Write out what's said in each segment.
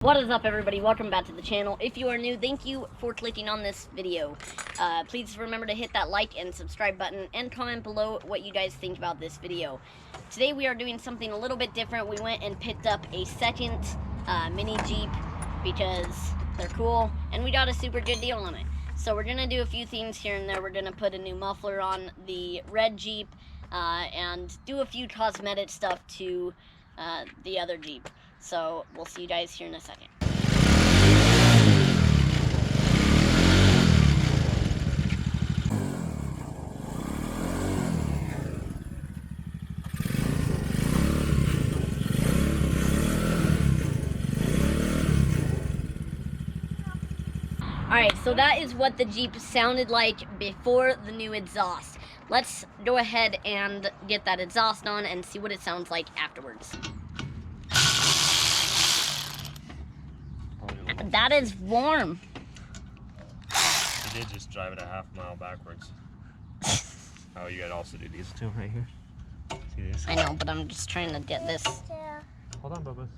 What is up, everybody? Welcome back to the channel. If you are new, thank you for clicking on this video. Please remember to hit that like and subscribe button and comment below what you guys think about this video. Today we are doing something a little bit different. We went and picked up a second mini Jeep because they're cool and we got a super good deal on it. So we're gonna do a few things here and there. We're gonna put a new muffler on the red Jeep and do a few cosmetic stuff to the other Jeep. So we'll see you guys here in a second. Alright, so that is what the Jeep sounded like before the new exhaust. Let's go ahead and get that exhaust on and see what it sounds like afterwards. That is warm. You did just drive it a half mile backwards. Oh, you gotta also do these two right here. See these? I know, but I'm just trying to get this. Hold on, Bubba.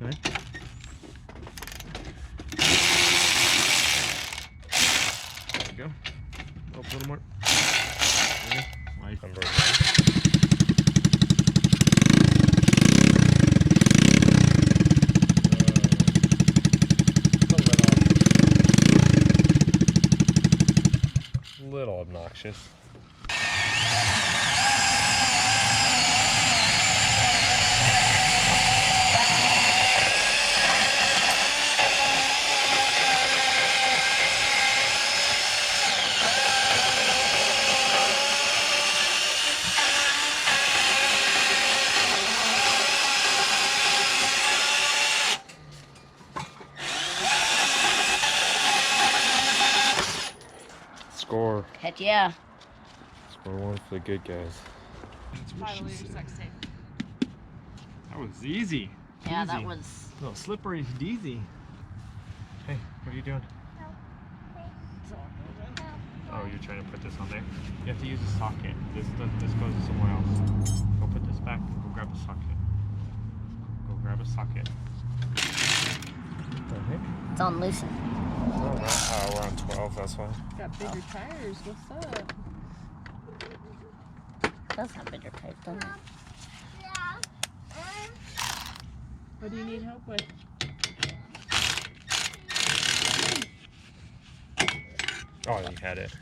Go ahead. There we go. Oh, a little more. There you go. Little obnoxious. Score. Heck yeah. Score one for the good guys. Finally, your sex tape. That was easy. Yeah, Easy. that was... A little slippery, easy. Hey, what are you doing? Oh, you're trying to put this on there? You have to use a socket. This goes somewhere else. Go put this back and go grab a socket. Go grab a socket. What the heck? It's on loosen. Oh, wow. We're on 12, that's why. Got bigger tires. What's up? It does have bigger tires, doesn't it? What do you need help with? Oh, you had it.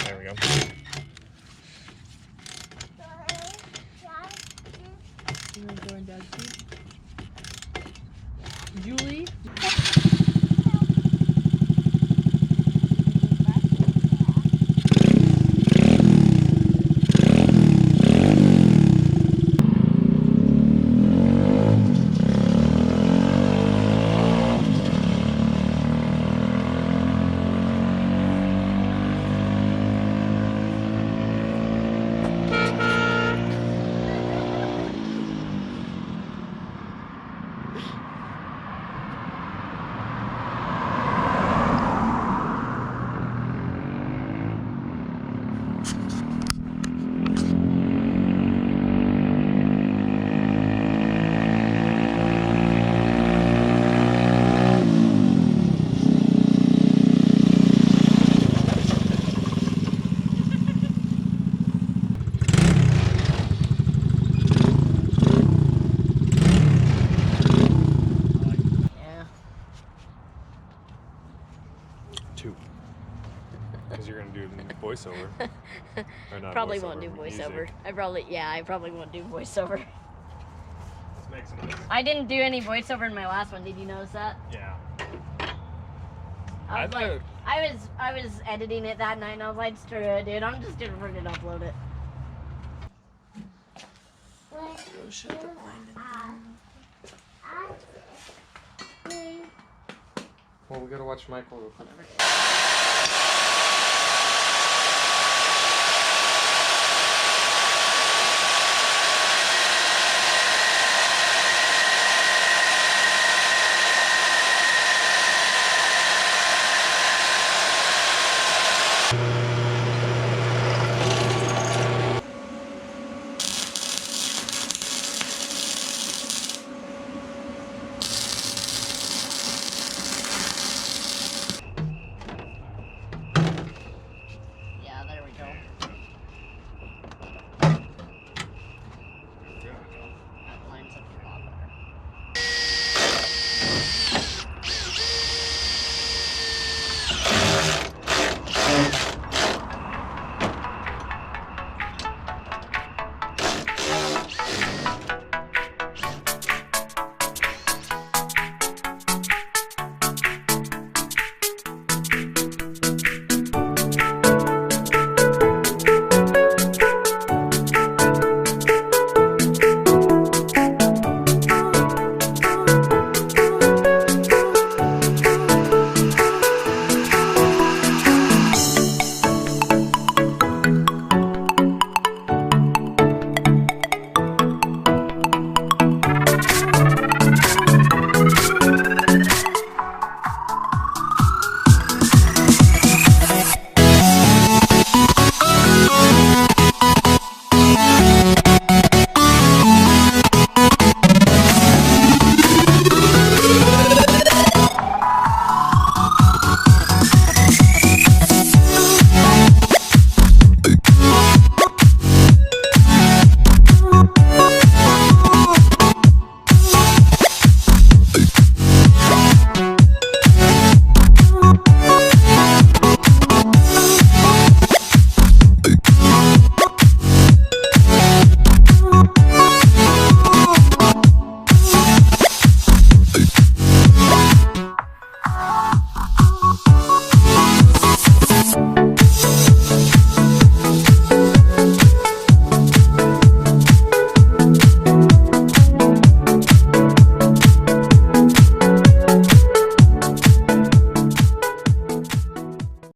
There we go. You want to join Dad's seat? Julie? Because you're going to do voiceover. Or not Probably voiceover, won't do voiceover. music. I probably won't do voiceover. Let's make some noise. I didn't do any voiceover in my last one. Did you notice that? Yeah. I was editing it that night and I was like, screw it, dude. I'm just gonna freaking upload it. Go shut the blind. Well, we gotta watch Michael real quick. Whatever.